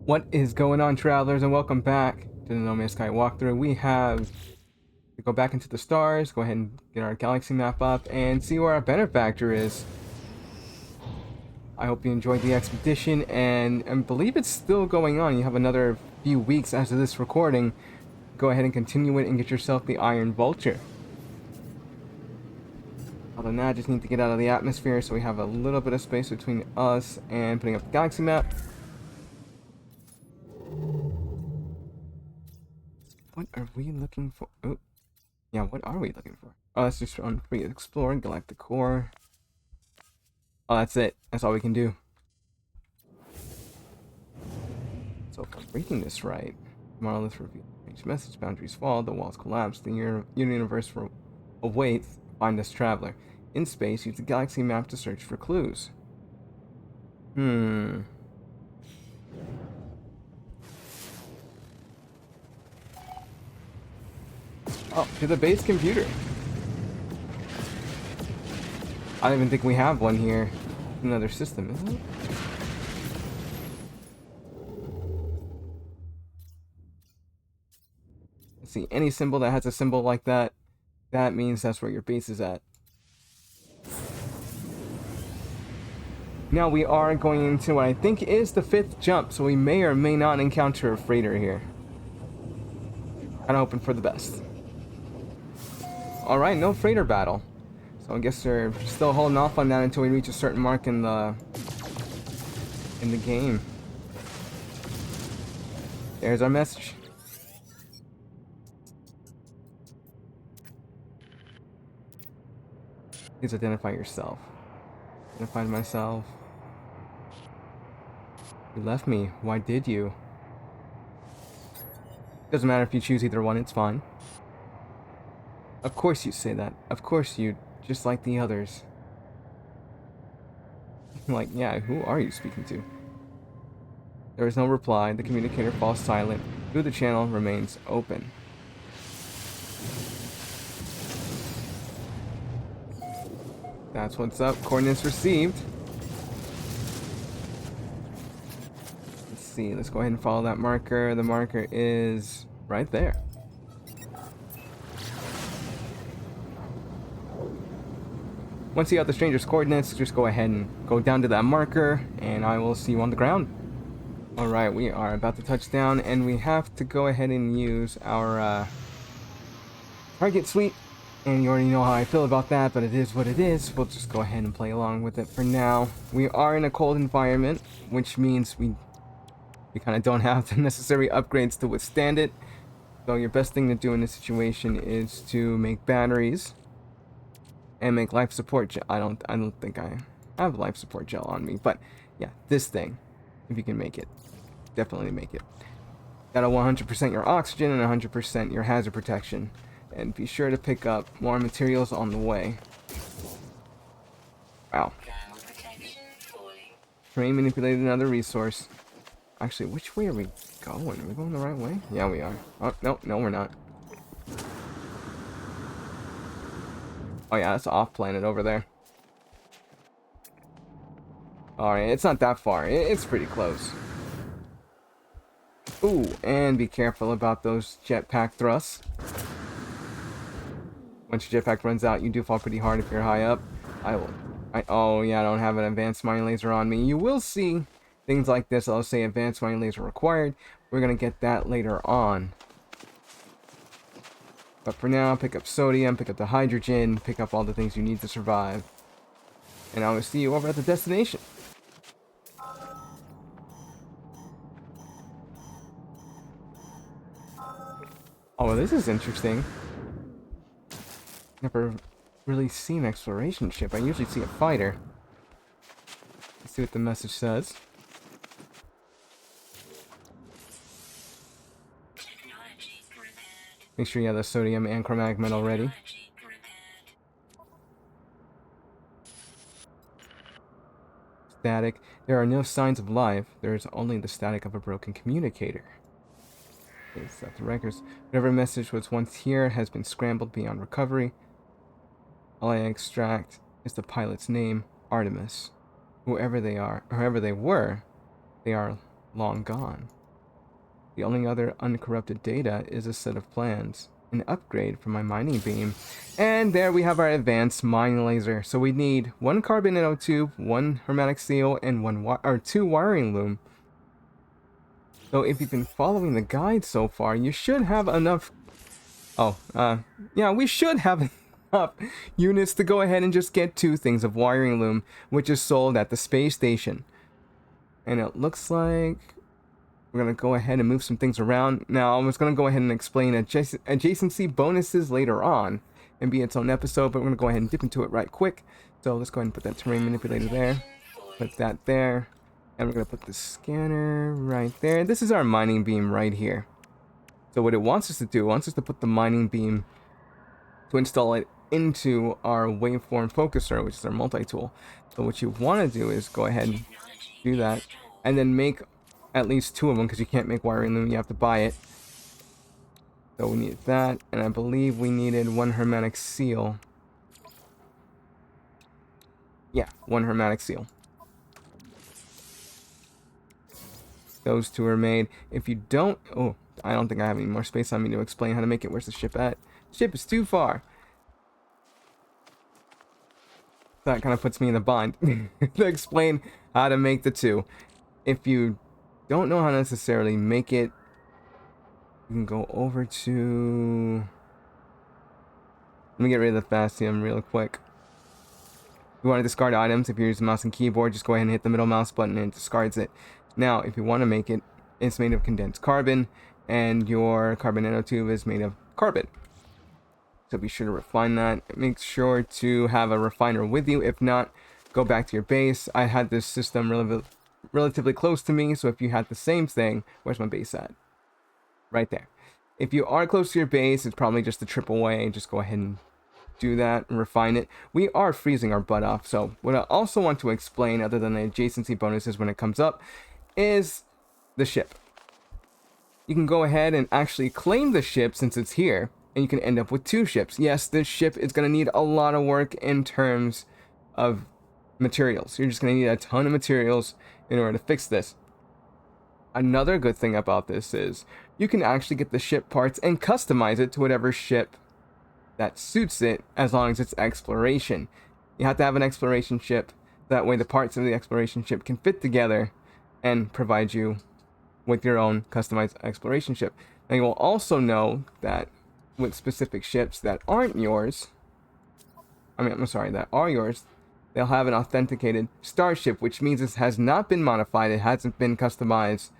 What is going on, travelers, and welcome back to the No Man's Sky walkthrough. We have to go back into the stars, go ahead and get our galaxy map up, and see where our benefactor is. I hope you enjoyed the expedition, and I believe it's still going on. You have another few weeks after this recording. Go ahead and continue it and get yourself the Iron Vulture. Other than that, I just need to get out of the atmosphere so we have a little bit of space between us and putting up the galaxy map. What are we looking for? Oh, yeah, what are we looking for? Oh, that's just on free explore, galactic core. Oh, that's it. That's all we can do. So if I'm reading this right, tomorrow's review. Each message boundaries fall, the walls collapse, the universe awaits. Find this traveler. In space, use the galaxy map to search for clues. Oh, to the base computer. I don't even think we have one here. Another system, isn't it? Let's see, any symbol that has a symbol like that, that means that's where your base is at. Now we are going into what I think is the 5th jump, so we may or may not encounter a freighter here. Kinda hoping for the best. Alright, no freighter battle. So I guess they're still holding off on that until we reach a certain mark in the game. There's our message. Please identify yourself. Identify myself. You left me. Why did you? Doesn't matter if you choose either one, it's fine. Of course you say that. Of course you, just like the others. Like, yeah, who are you speaking to? There is no reply. The communicator falls silent. Through the channel remains open. That's what's up. Coordinates received. Let's see. Let's go ahead and follow that marker. The marker is right there. Once you have the stranger's coordinates, just go ahead and go down to that marker, and I will see you on the ground. Alright, we are about to touch down, and we have to go ahead and use our target suite. And you already know how I feel about that, but it is what it is. We'll just go ahead and play along with it for now. We are in a cold environment, which means we kind of don't have the necessary upgrades to withstand it. So your best thing to do in this situation is to make batteries and make life support gel. I don't think I have life support gel on me, but yeah, this thing, if you can make it, definitely make it. That'll 100% your oxygen and 100% your hazard protection. And be sure to pick up more materials on the way. Wow. Terrain manipulated another resource. Actually, which way are we going? Are we going the right way? Yeah, we are. Oh, no, we're not. Oh yeah, that's off planet over there. Alright, it's not that far. It's pretty close. Ooh, and be careful about those jetpack thrusts. Once your jetpack runs out, you do fall pretty hard if you're high up. Oh yeah, I don't have an advanced mining laser on me. You will see things like this. I'll say advanced mining laser required. We're gonna get that later on. But for now, pick up sodium, pick up the hydrogen, pick up all the things you need to survive. And I will see you over at the destination. Oh, well, this is interesting. Never really seen an exploration ship. I usually see a fighter. Let's see what the message says. Make sure you have the sodium and chromatic metal ready. Static. There are no signs of life. There is only the static of a broken communicator. Is that the records? Whatever message was once here has been scrambled beyond recovery. All I extract is the pilot's name, Artemis. Whoever they are, whoever they were, they are long gone. The only other uncorrupted data is a set of plans, an upgrade for my mining beam. And there we have our advanced mining laser. So we need 1 carbon nanotube, 1 hermetic seal, and 2 wiring loom. So if you've been following the guide so far, you should have enough... yeah, we should have enough units to go ahead and just get 2 things of wiring loom, which is sold at the space station. And it looks like we're going to go ahead and move some things around. Now, I was going to go ahead and explain adjacency bonuses later on and be its own episode, but we're going to go ahead and dip into it right quick. So let's go ahead and put that terrain manipulator there. Put that there. And we're going to put the scanner right there. This is our mining beam right here. So what it wants us to do, it wants us to put the mining beam to install it into our waveform focuser, which is our multi-tool. So what you want to do is go ahead and do that, and then make at least 2 of them, because you can't make wiring loom, you have to buy it. So we need that, and I believe we needed 1 hermetic seal. Yeah, 1 hermetic seal. Those 2 are made. If you don't... Oh, I don't think I have any more space on me to explain how to make it. Where's the ship at? Ship is too far. That kind of puts me in a bind to explain how to make the 2. If you don't know how to necessarily make it, you can go over to... Let me get rid of the Fastium real quick. If you want to discard items, if you're using mouse and keyboard, just go ahead and hit the middle mouse button and it discards it. Now, if you want to make it, it's made of condensed carbon, and your carbon nanotube is made of carbon. So be sure to refine that. Make sure to have a refiner with you. If not, go back to your base. I had this system relatively close to me, so if you had the same thing, where's my base at? Right there. If you are close to your base, it's probably just a trip away. Just go ahead and do that and refine it. We are freezing our butt off. So what I also want to explain, other than the adjacency bonuses when it comes up, is the ship. You can go ahead and actually claim the ship since it's here, and you can end up with 2 ships. Yes, this ship is going to need a lot of work in terms of materials. You're just going to need a ton of materials in order to fix this. Another good thing about this is you can actually get the ship parts and customize it to whatever ship that suits it, as long as it's exploration. You have to have an exploration ship. That way the parts of the exploration ship can fit together and provide you with your own customized exploration ship. Now you will also know that with specific ships that aren't yours, that are yours, they'll have an authenticated starship, which means it has not been modified, it hasn't been customized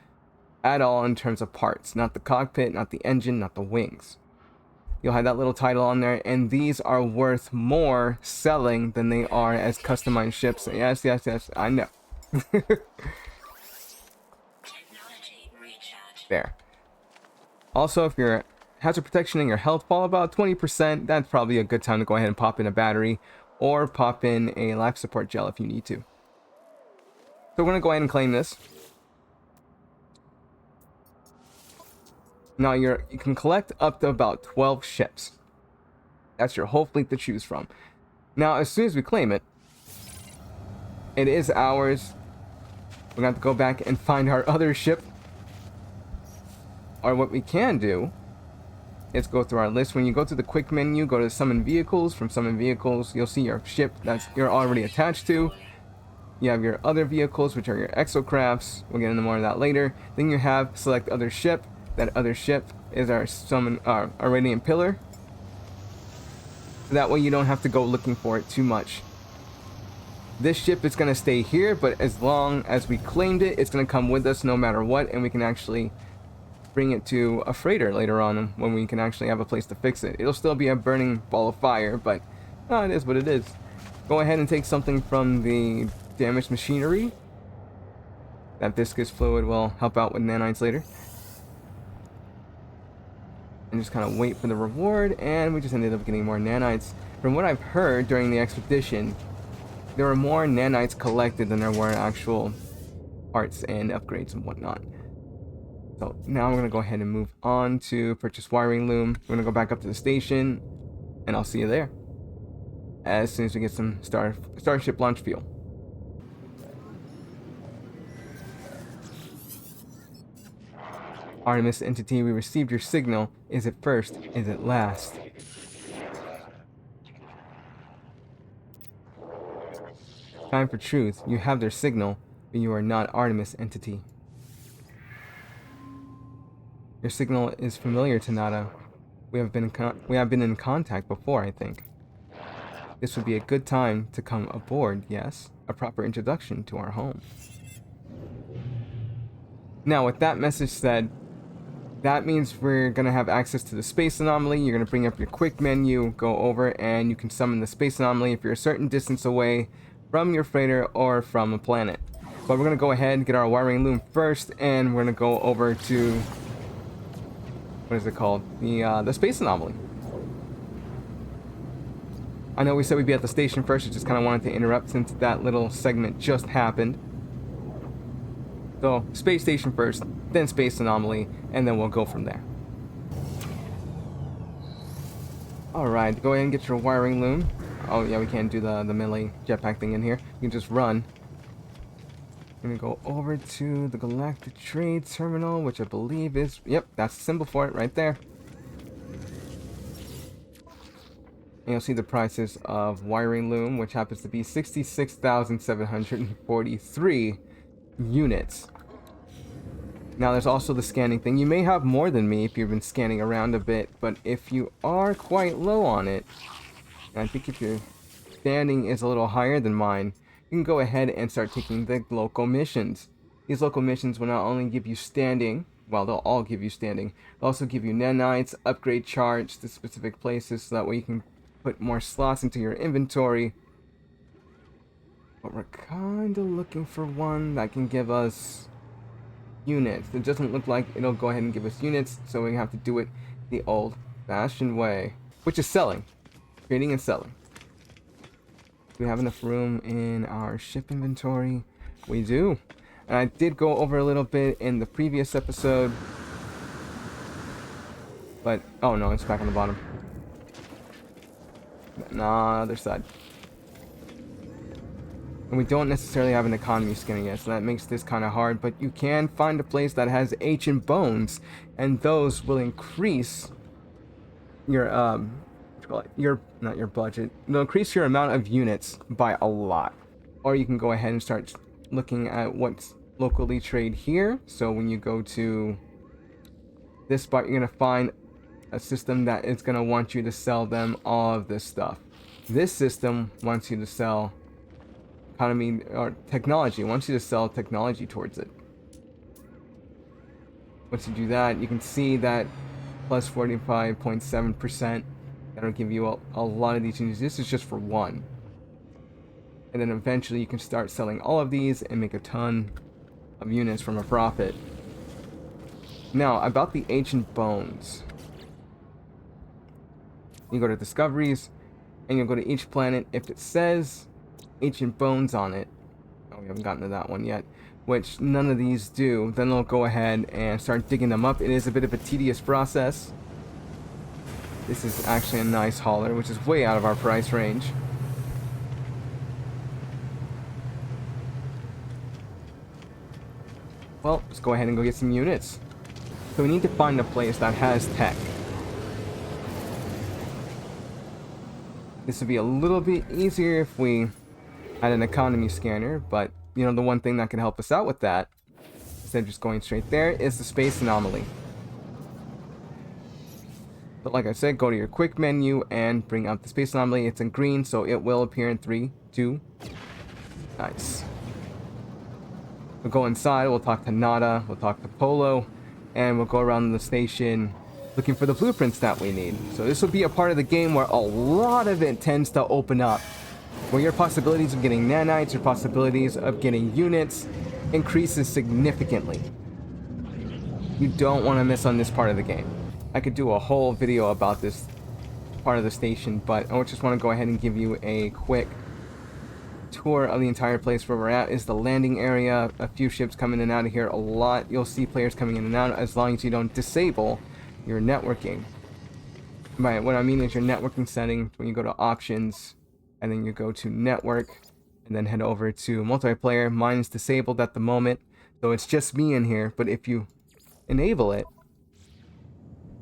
at all in terms of parts. Not the cockpit, not the engine, not the wings. You'll have that little title on there, and these are worth more selling than they are as customized ships. Yes, I know. There. Also, if your hazard protection and your health fall about 20%, that's probably a good time to go ahead and pop in a battery or pop in a life support gel if you need to. So we're going to go ahead and claim this. Now you can collect up to about 12 ships. That's your whole fleet to choose from. Now, as soon as we claim it, it is ours. We're going to have to go back and find our other ship. Or what we can do is go through our list. When you go to the quick menu, go to summon vehicles. From summon vehicles, you'll see your ship that you're already attached to. You have your other vehicles, which are your exocrafts. We'll get into more of that later. Then you have select other ship. That other ship is our radiant pillar. So that way you don't have to go looking for it too much. This ship is going to stay here, but as long as we claimed it, it's going to come with us no matter what, and we can actually bring it to a freighter later on when we can actually have a place to fix it. It'll still be a burning ball of fire, but it is what it is. Go ahead and take something from the damaged machinery. That viscous fluid will help out with nanites later. And just kind of wait for the reward, and we just ended up getting more nanites. From what I've heard during the expedition, there were more nanites collected than there were actual parts and upgrades and whatnot. So now we're going to go ahead and move on to purchase wiring loom. We're going to go back up to the station, and I'll see you there as soon as we get some Starship launch fuel. Artemis entity, we received your signal. Is it first? Is it last? Time for truth. You have their signal, but you are not Artemis entity. Your signal is familiar to Nada. We have been in contact before, I think. This would be a good time to come aboard, yes? A proper introduction to our home. Now, with that message said, that means we're going to have access to the space anomaly. You're going to bring up your quick menu, go over, and you can summon the space anomaly if you're a certain distance away from your freighter or from a planet. But we're going to go ahead and get our wiring loom first, and we're going to go over to, what is it called? The space anomaly. I know we said we'd be at the station first, I just kind of wanted to interrupt since that little segment just happened. So, space station first, then space anomaly, and then we'll go from there. Alright, go ahead and get your wiring loom. Oh yeah, we can't do the melee jetpack thing in here. You can just run. I'm gonna go over to the Galactic Trade Terminal, which I believe is... Yep, that's the symbol for it right there. And you'll see the prices of wiring loom, which happens to be 66,743 units. Now there's also the scanning thing. You may have more than me if you've been scanning around a bit, but if you are quite low on it, and I think if your standing is a little higher than mine, you can go ahead and start taking the local missions. These local missions will not only give you standing, well, they'll all give you standing, they'll also give you nanites, upgrade charts to specific places, so that way you can put more slots into your inventory. But we're kind of looking for one that can give us units. It doesn't look like it'll go ahead and give us units, so we have to do it the old-fashioned way, which is selling. Trading and selling. Do we have enough room in our ship inventory? We do. And I did go over a little bit in the previous episode. But, oh no, it's back on the bottom. Nah, other side. And we don't necessarily have an economy scanner yet, so that makes this kind of hard. But you can find a place that has ancient bones, and those will increase your not your budget. They'll increase your amount of units by a lot. Or you can go ahead and start looking at what's locally trade here. So when you go to this spot, you're gonna find a system that is gonna want you to sell them all of this stuff. This system wants you to sell economy or technology. It wants you to sell technology towards it. Once you do that, you can see that plus 45.7%. That'll give you a lot of these units. This is just for one. And then eventually you can start selling all of these and make a ton of units from a profit. Now, about the ancient bones. You go to discoveries, and you'll go to each planet. If it says ancient bones on it, oh, we haven't gotten to that one yet, which none of these do, then they'll go ahead and start digging them up. It is a bit of a tedious process. This is actually a nice hauler, which is way out of our price range. Well, let's go ahead and go get some units. So we need to find a place that has tech. This would be a little bit easier if we had an economy scanner, but you know, the one thing that can help us out with that, instead of just going straight there, is the space anomaly. But like I said, go to your quick menu and bring up the space anomaly. It's in green, so it will appear in 3, 2. Nice. We'll go inside, we'll talk to Nada, we'll talk to Polo, and we'll go around the station looking for the blueprints that we need. So this will be a part of the game where a lot of it tends to open up, where your possibilities of getting nanites, your possibilities of getting units increases significantly. You don't want to miss on this part of the game. I could do a whole video about this part of the station, but I just want to go ahead and give you a quick tour of the entire place. Where we're at is the landing area. A few ships come in and out of here a lot. You'll see players coming in and out as long as you don't disable your networking. By what I mean is your networking setting, when you go to options and then you go to network and then head over to multiplayer. Mine is disabled at the moment, so it's just me in here, but if you enable it,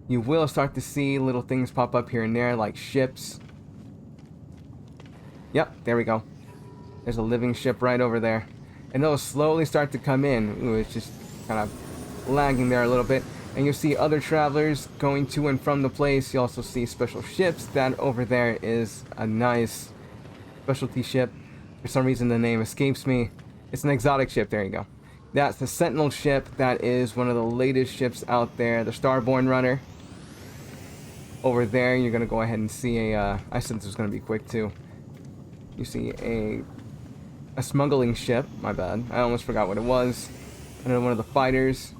you will start to see little things pop up here and there, like ships. Yep, there we go. There's a living ship right over there. And they'll slowly start to come in. Ooh, it's just kind of lagging there a little bit. And you'll see other travelers going to and from the place. You also see special ships. That over there is a nice specialty ship. For some reason the name escapes me. It's an exotic ship, there you go. That's the Sentinel ship. That is one of the latest ships out there. The Starborn Runner. Over there, you're going to go ahead and see a... I said this was going to be quick too. You see a smuggling ship. My bad. I almost forgot what it was. And then one of the fighters.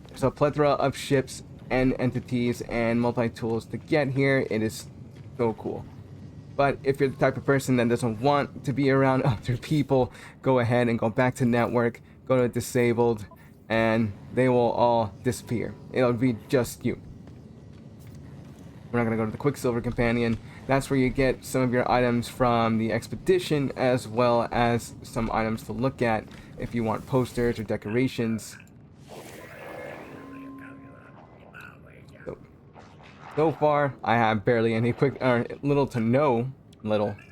There's a plethora of ships and entities and multi-tools to get here. It is so cool. But if you're the type of person that doesn't want to be around other people, go ahead and go back to network, go to disabled, and they will all disappear. It'll be just you. We're not going to go to the Quicksilver Companion. That's where you get some of your items from the expedition, as well as some items to look at if you want posters or decorations. So far, I have barely any little to no,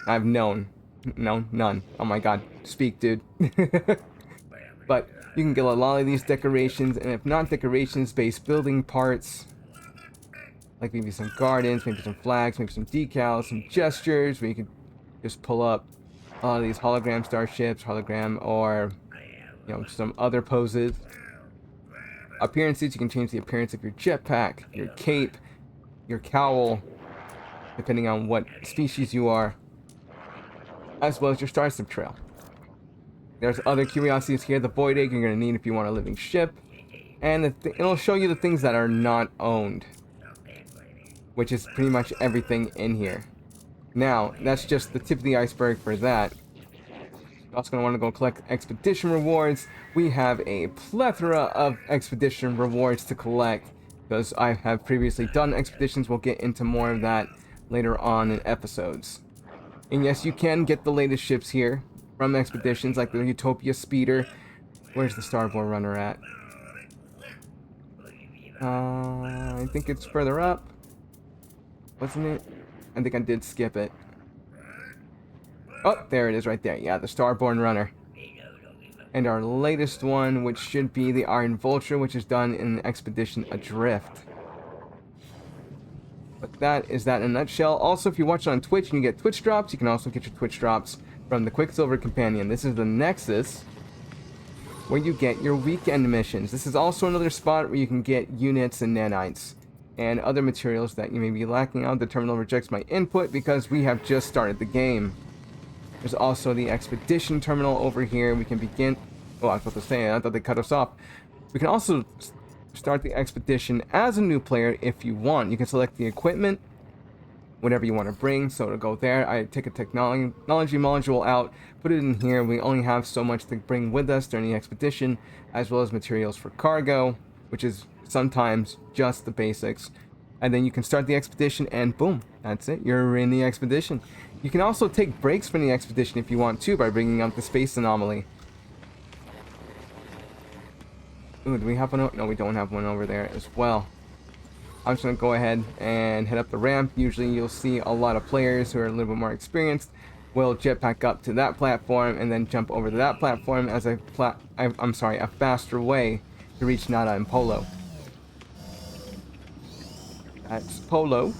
I've none. Oh my god, speak, dude. But you can get a lot of these decorations, and if not decorations, base building parts, like maybe some gardens, maybe some flags, maybe some decals, some gestures, where you can just pull up a lot of these hologram starships, or, you know, some other poses. Appearances, you can change the appearance of your jetpack, your cape, your cowl, depending on what species you are, as well as your starship trail. There's other curiosities here. The Void Egg you're going to need if you want a living ship, and it'll show you the things that are not owned, which is pretty much everything in here. Now, that's just the tip of the iceberg for that. You're also going to want to go collect expedition rewards. We have a plethora of expedition rewards to collect, because I have previously done expeditions. We'll get into more of that later on in episodes. And yes, you can get the latest ships here from expeditions, like the Utopia Speeder. Where's the Starborn Runner at? I think it's further up. Wasn't it? I think I did skip it. Oh, there it is right there. Yeah, the Starborn Runner. And our latest one, which should be the Iron Vulture, which is done in Expedition Adrift. But that is that in a nutshell. Also, if you watch it on Twitch and you get Twitch drops, you can also get your Twitch drops from the Quicksilver Companion. This is the Nexus, where you get your weekend missions. This is also another spot where you can get units and nanites and other materials that you may be lacking on. The terminal rejects my input because we have just started the game. There's also the expedition terminal over here. We can begin... Oh, I was about to say, I thought they cut us off. We can also start the expedition as a new player if you want. You can select the equipment, whatever you want to bring. So to go there, I take a technology module out, put it in here. We only have so much to bring with us during the expedition, as well as materials for cargo, which is sometimes just the basics. And then you can start the expedition, and boom, that's it. You're in the expedition. You can also take breaks from the expedition if you want to by bringing up the space anomaly. Ooh, do we have one? No, we don't have one over there as well. I'm just going to go ahead and head up the ramp. Usually you'll see a lot of players who are a little bit more experienced will jetpack up to that platform and then jump over to that platform as a faster way to reach Nada and Polo. That's Polo.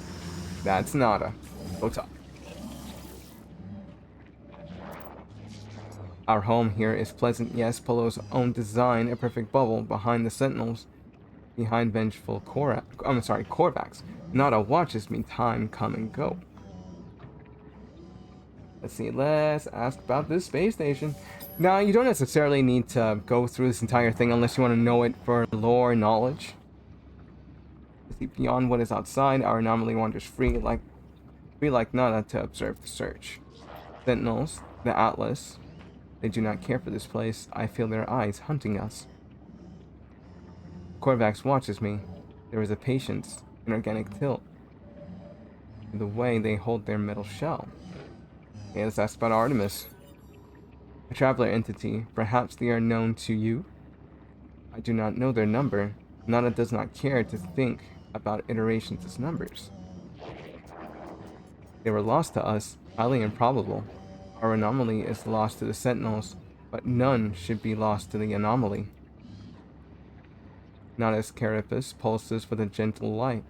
That's Nada. Go talk. Our home here is pleasant. Yes, Polo's own design, a perfect bubble behind the Sentinels, behind vengeful Korvax. Nada watches me time come and go. Let's see, let's ask about this space station. Now, you don't necessarily need to go through this entire thing unless you want to know it for lore knowledge. See, beyond what is outside, our anomaly wanders free like Nada to observe the search. Sentinels, the Atlas, they do not care for this place. I feel their eyes hunting us. Korvax watches me. There is a patience, an organic tilt in the way they hold their metal shell. Okay, let's ask about Artemis. A traveler entity. Perhaps they are known to you? I do not know their number. Nana does not care to think about iterations as numbers. They were lost to us, highly improbable. Our anomaly is lost to the Sentinels, but none should be lost to the anomaly. Nada's carapace pulses with a gentle light.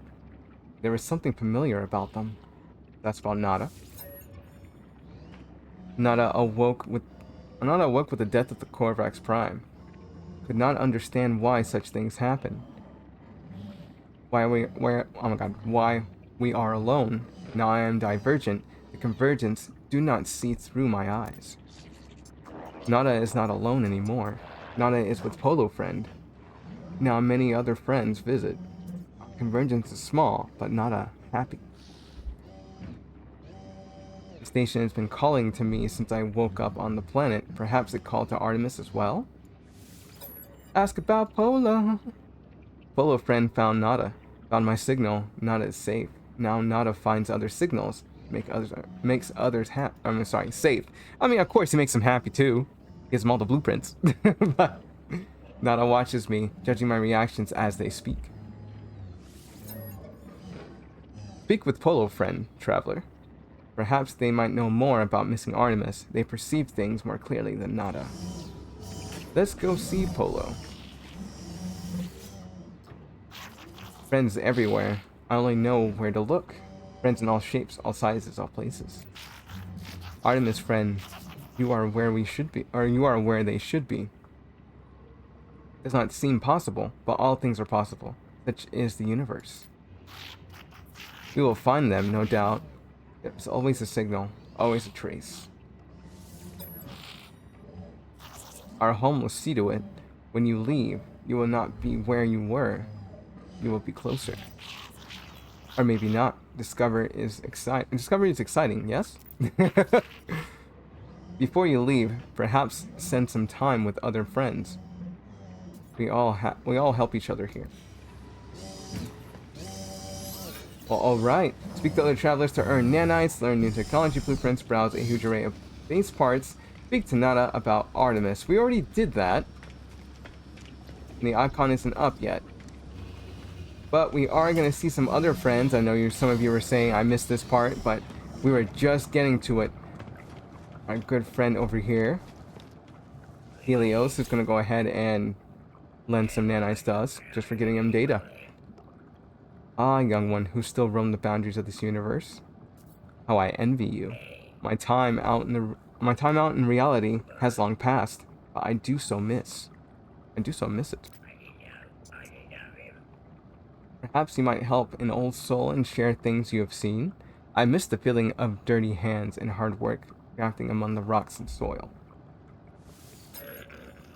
There is something familiar about them. That's about Nada. Nada awoke with the death of the Korvax Prime. Could not understand why such things happen. Why we are alone. Now I am divergent. The convergence do not see through my eyes. Nada is not alone anymore. Nada is with Polo Friend. Now many other friends visit. Convergence is small, but Nada happy. The station has been calling to me since I woke up on the planet. Perhaps it called to Artemis as well? Ask about Polo. Polo Friend found Nada. Found my signal. Nada is safe. Now Nada finds other signals. Makes others safe. I mean, of course he makes them happy too. Gives them all the blueprints. But Nada watches me, judging my reactions as they speak. Speak with Polo Friend, traveler. Perhaps they might know more about missing Artemis. They perceive things more clearly than Nada. Let's go see Polo. Friends everywhere. I only know where to look. Friends in all shapes, all sizes, all places. Artemis Friend, you are where we should be, or you are where they should be. It does not seem possible, but all things are possible. Such is the universe. We will find them, no doubt. There's always a signal, always a trace. Our home will see to it. When you leave, you will not be where you were. You will be closer. Or maybe not. Discovery is exciting, yes? Before you leave, perhaps spend some time with other friends. We all help each other here. Well, alright. Speak to other travelers to earn nanites, learn new technology blueprints, browse a huge array of base parts, speak to Nada about Artemis. We already did that. And the icon isn't up yet. But we are going to see some other friends. I know some of you were saying I missed this part, but we were just getting to it. Our good friend over here, Helios, is going to go ahead and lend some nanites to us, just for getting him data. Ah, young one, who still roam the boundaries of this universe. How I envy you. My time out in reality has long passed, but I do so miss it. Perhaps you might help an old soul and share things you have seen. I miss the feeling of dirty hands and hard work crafting among the rocks and soil.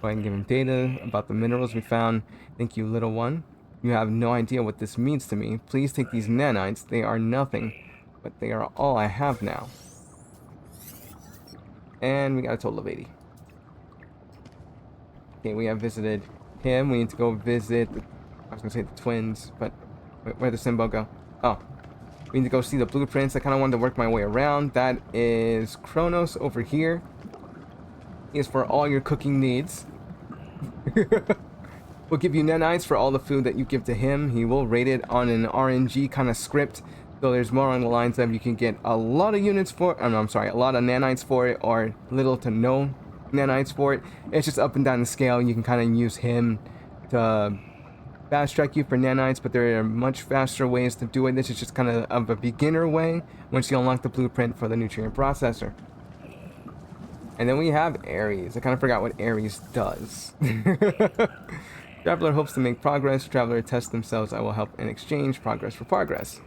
Go ahead and give him data about the minerals we found. Thank you, little one. You have no idea what this means to me. Please take these nanites. They are nothing, but they are all I have now. And we got a total of 80. Okay, we have visited him. We need to go visit I was gonna say the twins, but where'd the Simbo go? Oh. We need to go see the blueprints. I kind of wanted to work my way around. That is Kronos over here. He is for all your cooking needs. We'll give you nanites for all the food that you give to him. He will rate it on an RNG kind of script. So there's more on the lines of you can get a lot of units for a lot of nanites for it, or little to no nanites for it. It's just up and down the scale. You can kind of use him to fast track you for nanites, but there are much faster ways to do it. This is just kind of a beginner way once you unlock the blueprint for the nutrient processor. And then we have Ares. I kind of forgot what Ares does. Traveler hopes to make progress. Traveler tests themselves. I will help in exchange. Progress for progress.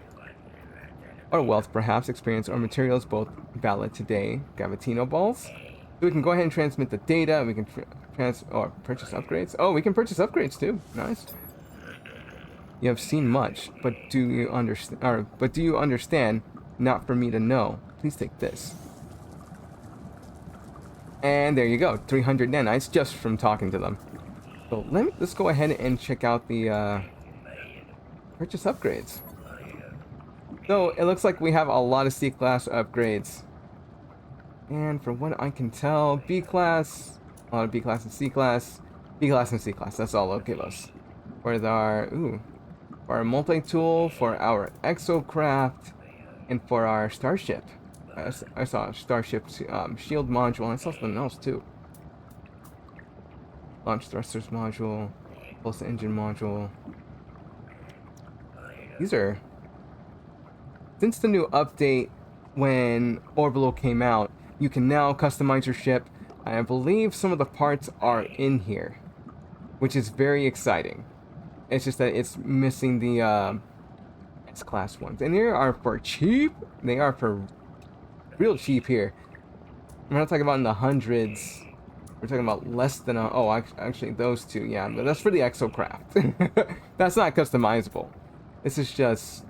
Or wealth, perhaps. Experience or materials, both valid today. Gravitino balls. So we can go ahead and transmit the data. We can purchase upgrades. Oh, we can purchase upgrades too. Nice. You have seen much, but do you understand? Not for me to know. Please take this. And there you go, 300 nanites just from talking to them. So let's go ahead and check out the purchase upgrades. So it looks like we have a lot of C-class upgrades. And from what I can tell, B-class, a lot of B-class and C-class. B-class and C-class, that's all they'll give us. For our multi-tool, for our exocraft, and for our starship. I saw a starship shield module, and I saw something else too. Launch thrusters module, pulse engine module. These are... Since the new update, when Orbital came out, you can now customize your ship. I believe some of the parts are in here, which is very exciting. It's just that it's missing the S-class ones. And they are for cheap. They are for real cheap here. We're not talking about in the hundreds. We're talking about less than a... Oh, actually, those two, yeah. But that's for the exocraft. That's not customizable. This is just...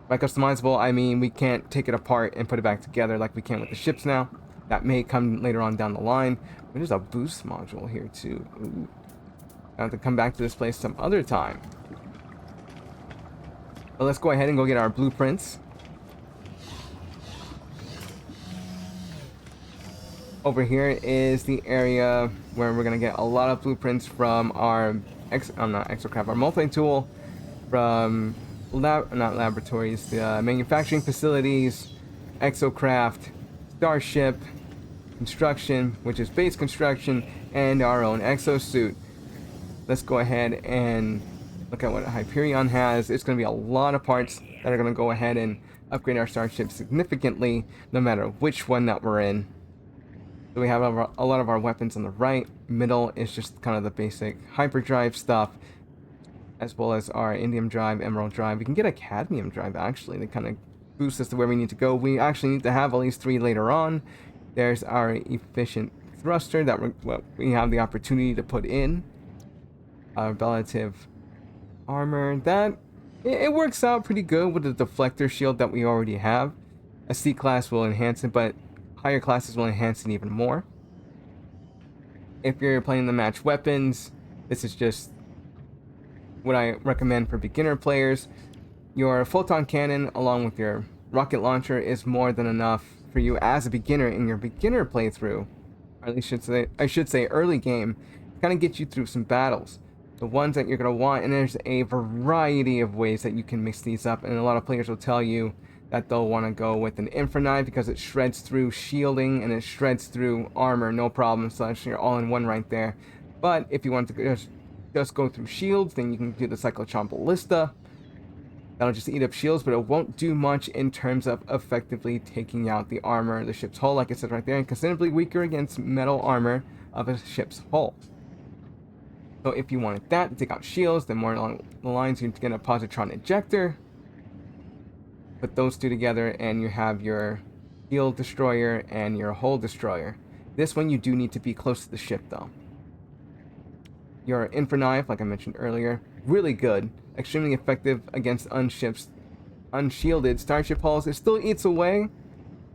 By customizable, I mean we can't take it apart and put it back together like we can with the ships now. That may come later on down the line. But there's a boost module here, too. Ooh. I have to come back to this place some other time. But let's go ahead and go get our blueprints. Over here is the area where we're going to get a lot of blueprints from our not exocraft, our multi-tool, from not laboratories, the manufacturing facilities, exocraft, starship, construction, which is base construction, and our own exosuit. Let's go ahead and look at what Hyperion has. It's going to be a lot of parts that are going to go ahead and upgrade our starship significantly, no matter which one that we're in. So we have a lot of our weapons on the right. Middle is just kind of the basic hyperdrive stuff, as well as our indium drive, emerald drive. We can get a cadmium drive, actually, to kind of boost us to where we need to go. We actually need to have at least 3 later on. There's our efficient thruster that we have the opportunity to put in. Our relative armor, that it works out pretty good with the deflector shield that we already have. A C class will enhance it, but higher classes will enhance it even more. If you're playing the match weapons, this is just what I recommend for beginner players. Your photon cannon along with your rocket launcher is more than enough for you as a beginner in your beginner playthrough, or at least I should say early game, to kind of get you through some battles. The ones that you're going to want, and there's a variety of ways that you can mix these up, and a lot of players will tell you that they'll want to go with an infraknife because it shreds through shielding and it shreds through armor, no problem, so you're all in one right there. But if you want to just go through shields, then you can do the cyclotron ballista. That'll just eat up shields, but it won't do much in terms of effectively taking out the armor of the ship's hull, like it said right there, and considerably weaker against metal armor of a ship's hull. So if you wanted that to take out shields, then more along the lines, you get a positron ejector. Put those two together and you have your shield destroyer and your hull destroyer. This one you do need to be close to the ship though. Your infraknife, like I mentioned earlier, really good, extremely effective against unshielded starship hulls. It still eats away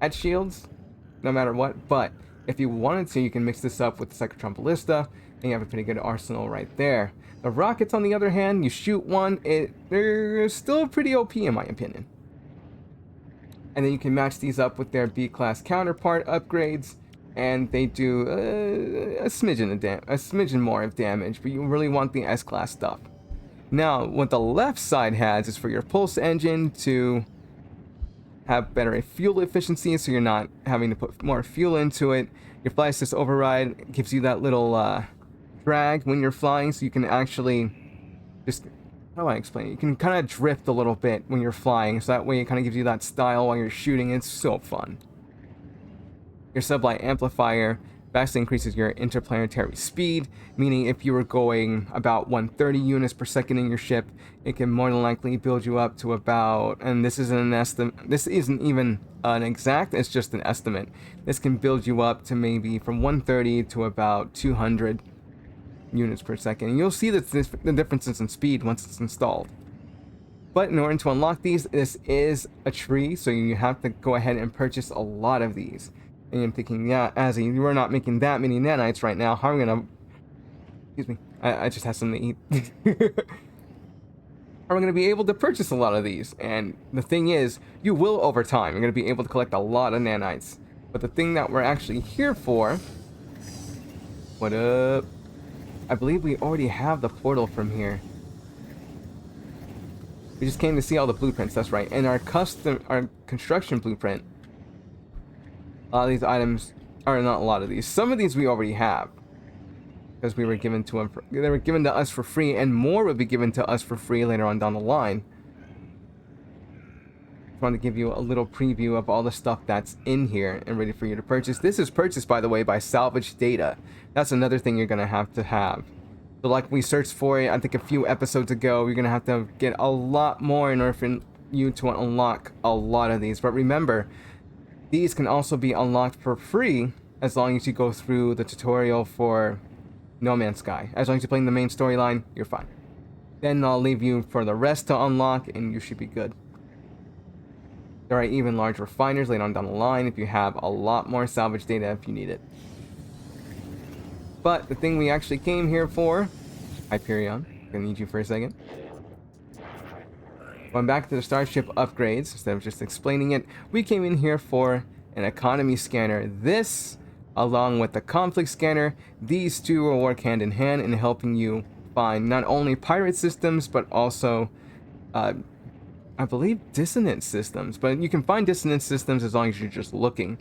at shields, no matter what, but if you wanted to, you can mix this up with the cyclotron ballista, and you have a pretty good arsenal right there. The rockets, on the other hand, you shoot one, they're still pretty OP in my opinion. And then you can match these up with their B-class counterpart upgrades, and they do a smidgen more of damage, but you really want the S-class stuff. Now, what the left side has is for your pulse engine to have better fuel efficiency, so you're not having to put more fuel into it. Your fly assist override gives you that little drag when you're flying, so you can actually just... How do I explain it? You can kind of drift a little bit when you're flying, so that way it kind of gives you that style while you're shooting. It's so fun. Your sublight amplifier vastly increases your interplanetary speed, meaning if you were going about 130 units per second in your ship, it can more than likely build you up to about, and this isn't an estimate, this isn't even an exact, it's just an estimate. This can build you up to maybe from 130 to about 200 units per second, and you'll see that the differences in speed once it's installed. But in order to unlock these, this is a tree, so you have to go ahead and purchase a lot of these. And I'm thinking, yeah, Azzy, you are not making that many nanites right now. How am I gonna... Excuse me, I just had something to eat. How am I gonna be able to purchase a lot of these? And the thing is, you will over time. You're gonna be able to collect a lot of nanites. But the thing that we're actually here for... What up? I believe we already have the portal from here. We just came to see all the blueprints, that's right. And our construction blueprint. A lot of these items, or not a lot of these, some of these we already have. Because we were given to them, they were given to us for free, and more would be given to us for free later on down the line. Just wanted to give you a little preview of all the stuff that's in here and ready for you to purchase. This is purchased, by the way, by salvage data. That's another thing you're going to have. So like we searched for it, I think a few episodes ago, you're going to have to get a lot more in order for you to unlock a lot of these. But remember, these can also be unlocked for free as long as you go through the tutorial for No Man's Sky. As long as you're playing the main storyline, you're fine. Then I'll leave you for the rest to unlock, and you should be good. There are even large refiners later on down the line if you have a lot more salvage data if you need it. But the thing we actually came here for... Hyperion, gonna need you for a second. Going back to the starship upgrades, instead of just explaining it, we came in here for an economy scanner. This, along with the conflict scanner, these two will work hand in hand in helping you find not only pirate systems, but also, I believe, dissonant systems. But you can find dissonant systems as long as you're just looking.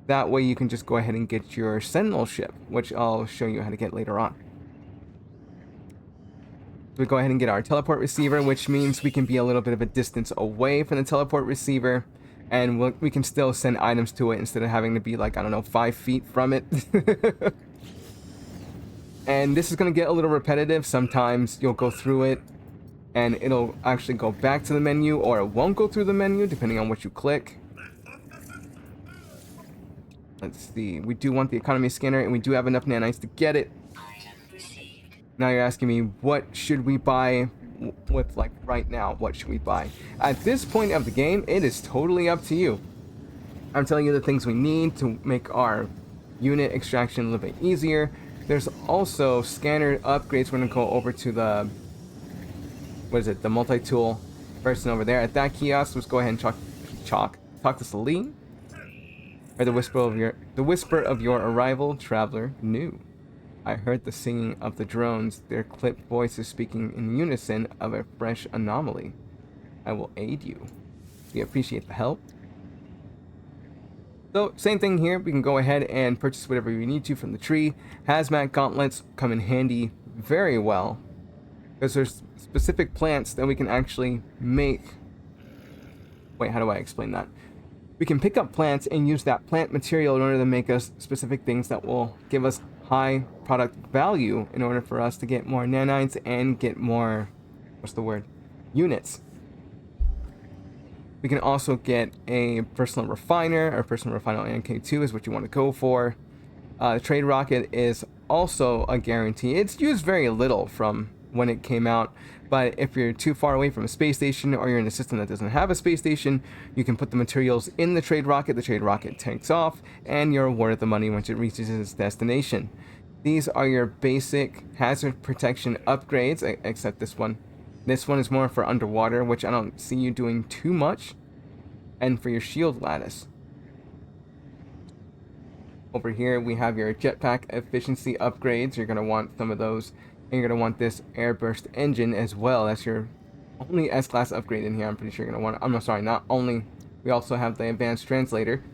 That way you can just go ahead and get your Sentinel ship, which I'll show you how to get later on. We go ahead and get our teleport receiver, which means we can be a little bit of a distance away from the teleport receiver, and we can still send items to it instead of having to be like, I don't know, 5 feet from it. And this is going to get a little repetitive. Sometimes you'll go through it and it'll actually go back to the menu, or it won't go through the menu depending on what you click. Let's see, we do want the economy scanner, and we do have enough nanites to get it. Now you're asking me, what should we buy with, like, right now? What should we buy? At this point of the game, it is totally up to you. I'm telling you the things we need to make our unit extraction a little bit easier. There's also scanner upgrades. We're going to go over to the, what is it, the multi-tool person over there. At that kiosk, let's go ahead and talk to Celine. Or the whisper of your arrival, traveler, new. I heard the singing of the drones, their clipped voices speaking in unison of a fresh anomaly. I will aid you. We appreciate the help. So, same thing here. We can go ahead and purchase whatever we need to from the tree. Hazmat gauntlets come in handy very well, because there's specific plants that we can actually make. Wait, how do I explain that? We can pick up plants and use that plant material in order to make us specific things that will give us high product value in order for us to get more nanites and get more, units. We can also get a personal refiner, or personal refiner NK2 is what you want to go for. The trade rocket is also a guarantee. It's used very little from when it came out, but if you're too far away from a space station, or you're in a system that doesn't have a space station, you can put the materials in the trade rocket takes off, and you're awarded the money once it reaches its destination. These are your basic hazard protection upgrades, except this one. This one is more for underwater, which I don't see you doing too much, and for your shield lattice. Over here we have your jetpack efficiency upgrades. You're going to want some of those. And you're going to want this airburst engine as well. That's your only S-class upgrade in here. I'm pretty sure you're going to want. I'm sorry, not only. We also have the advanced translator.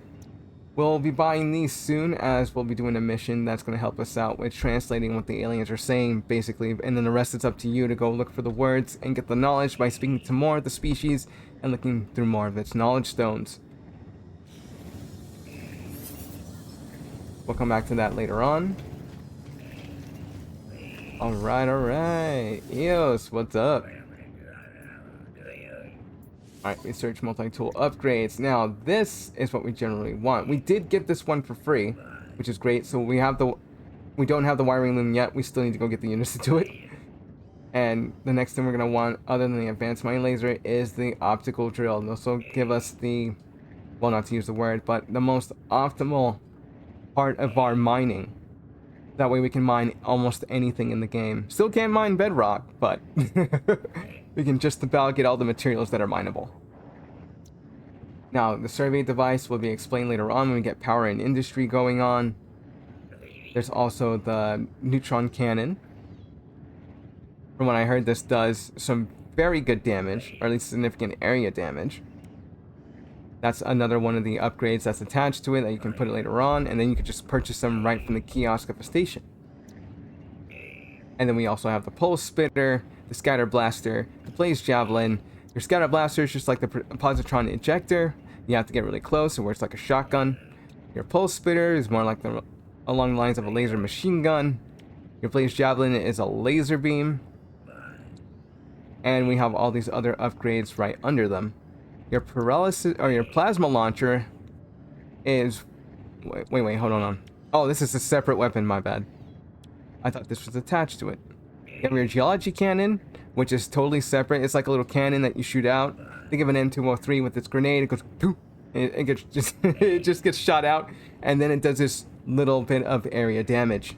We'll be buying these soon, as we'll be doing a mission that's going to help us out with translating what the aliens are saying, basically. And then the rest, it's up to you to go look for the words and get the knowledge by speaking to more of the species and looking through more of its knowledge stones. We'll come back to that later on. Alright. Eos, what's up? Alright, research multi-tool upgrades. Now, this is what we generally want. We did get this one for free, which is great. So we don't have the wiring loom yet. We still need to go get the units to do it. And the next thing we're going to want, other than the advanced mining laser, is the optical drill. This will give us the, well, not to use the word, but the most optimal part of our mining. That way we can mine almost anything in the game. Still can't mine bedrock, but we can just about get all the materials that are mineable. Now, the survey device will be explained later on when we get power and industry going on. There's also the neutron cannon, From what I heard, this does some very good damage, or at least significant area damage. That's another one of the upgrades that's attached to it that you can put it later on, and then you can just purchase them right from the kiosk at the station. And then we also have the pulse spitter, the scatter blaster, the blaze javelin. Your scatter blaster is just like the positron ejector. You have to get really close, it works like a shotgun. Your pulse spitter is more like along the lines of a laser machine gun. Your blaze javelin is a laser beam. And we have all these other upgrades right under them. Your paralysis or your plasma launcher is wait, hold on. Oh, this is a separate weapon, my bad. I thought this was attached to it. You have your geology cannon, which is totally separate. It's like a little cannon that you shoot out. Think of an M203 with its grenade. It goes boom. It gets just it just gets shot out, and then it does this little bit of area damage.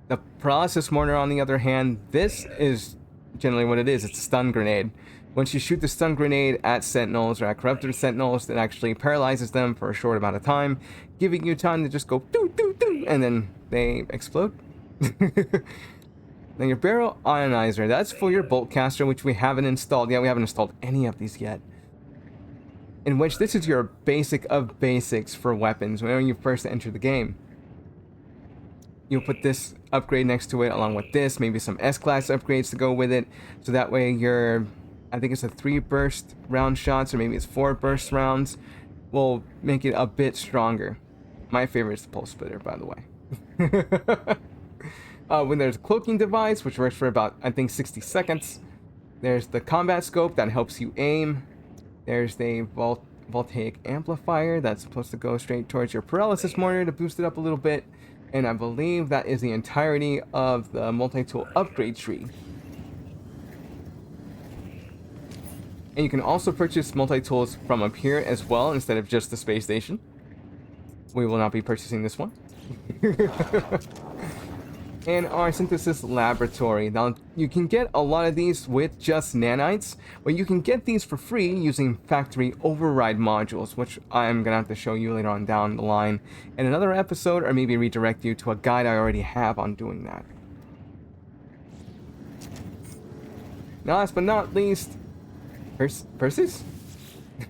The paralysis mortar, on the other hand, this is generally what it is. It's a stun grenade. Once you shoot the stun grenade at sentinels or at corrupted sentinels, it actually paralyzes them for a short amount of time, giving you time to just go doo doo doo, and then they explode. Then your barrel ionizer, that's for your bolt caster, which we haven't installed. Yeah, we haven't installed any of these yet. In which this is your basic of basics for weapons when you first enter the game. You'll put this upgrade next to it along with this, maybe some S-class upgrades to go with it, so that way your, I think it's a 3 burst round shots, or maybe it's 4 burst rounds, will make it a bit stronger. My favorite is the pulse splitter, by the way. When there's a cloaking device, which works for about, I think, 60 seconds. There's the combat scope that helps you aim. There's the voltaic amplifier that's supposed to go straight towards your paralysis mortar to boost it up a little bit. And I believe that is the entirety of the multi-tool upgrade tree. And you can also purchase multi-tools from up here as well, instead of just the space station. We will not be purchasing this one. And our synthesis laboratory. Now, you can get a lot of these with just nanites, but you can get these for free using factory override modules, which I'm going to have to show you later on down the line in another episode, or maybe redirect you to a guide I already have on doing that. Now, last but not least, Perseus?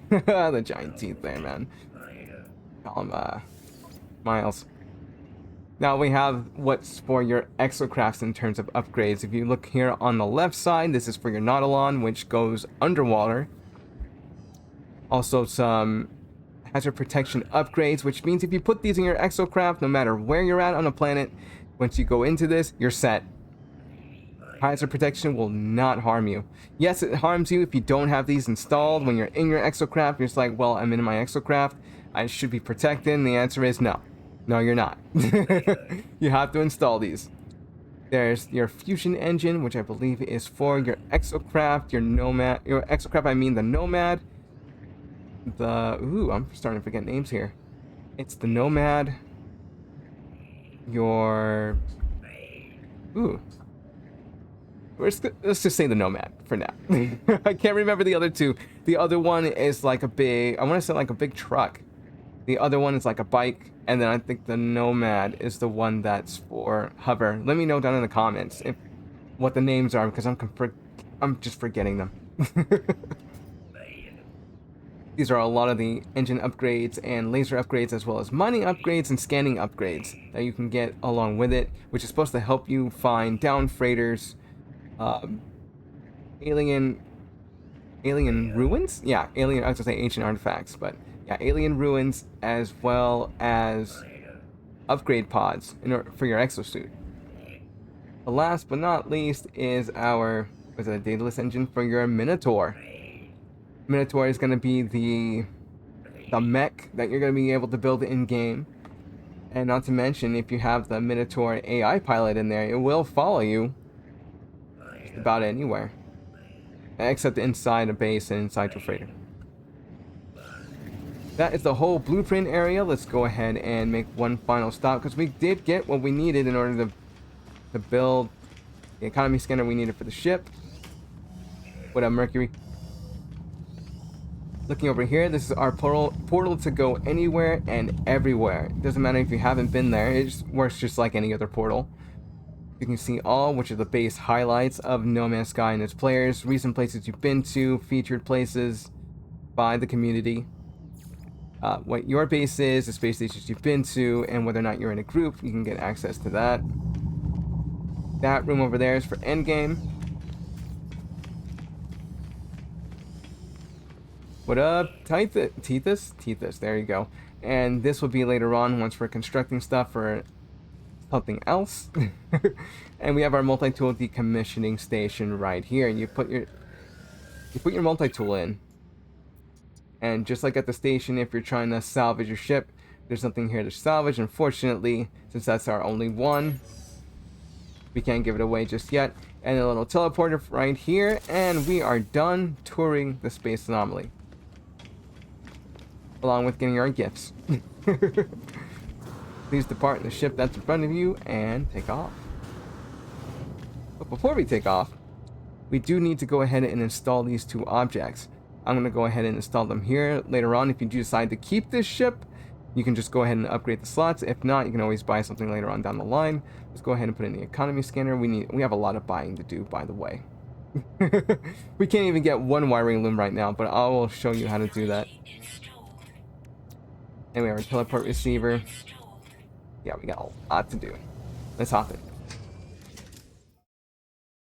The giant teeth there, man. Call him, Miles. Now we have what's for your exocrafts in terms of upgrades. If you look here on the left side, this is for your Nautilon, which goes underwater. Also some hazard protection upgrades, which means if you put these in your exocraft, no matter where you're at on a planet, once you go into this, you're set. Hazard protection will not harm you. Yes, it harms you if you don't have these installed. When you're in your exocraft, you're just like, well, I'm in my exocraft, I should be protected, and the answer is no. No, you're not. You have to install these. There's your fusion engine, which I believe is for your exocraft, your nomad, your exocraft, I mean the nomad. I'm starting to forget names here. It's the nomad. Let's just say the nomad for now. I can't remember the other two. The other one is like a big, I want to say like a big truck. The other one is like a bike, and then I think the Nomad is the one that's for hover. Let me know down in the comments what the names are, because I'm just forgetting them. These are a lot of the engine upgrades and laser upgrades, as well as mining upgrades and scanning upgrades that you can get along with it, which is supposed to help you find down freighters, alien ruins? Yeah, I was gonna say ancient artifacts, but yeah, alien ruins, as well as upgrade pods for your exosuit. The last but not least is our, was it a dataless engine for your Minotaur? Minotaur is going to be the mech that you're going to be able to build in game. And not to mention, if you have the Minotaur AI pilot in there, it will follow you just about anywhere, except inside a base and inside your freighter. That is the whole blueprint area. Let's go ahead and make one final stop, because we did get what we needed in order to build the economy scanner we needed for the ship. What up, Mercury? Looking over here, this is our portal to go anywhere and everywhere. It doesn't matter if you haven't been there. It just works just like any other portal. You can see all, which are the base highlights of No Man's Sky and its players, recent places you've been to, featured places by the community. What your base is, the space stations you've been to, and whether or not you're in a group, you can get access to that. That room over there is for endgame. What up, Tethys? Tethys, there you go. And this will be later on once we're constructing stuff for something else. And we have our multi-tool decommissioning station right here. You put your multi-tool in. And just like at the station, if you're trying to salvage your ship, there's nothing here to salvage. Unfortunately, since that's our only one, we can't give it away just yet. And a little teleporter right here, and we are done touring the space anomaly. Along with getting our gifts. Please depart the ship that's in front of you and take off. But before we take off, we do need to go ahead and install these two objects. I'm going to go ahead and install them here. Later on, if you do decide to keep this ship, you can just go ahead and upgrade the slots. If not, you can always buy something later on down the line. Let's go ahead and put in the economy scanner. We have a lot of buying to do, by the way. We can't even get one wiring loom right now, but I will show you how to do that. And we have our teleport receiver. Yeah, we got a lot to do. Let's hop in.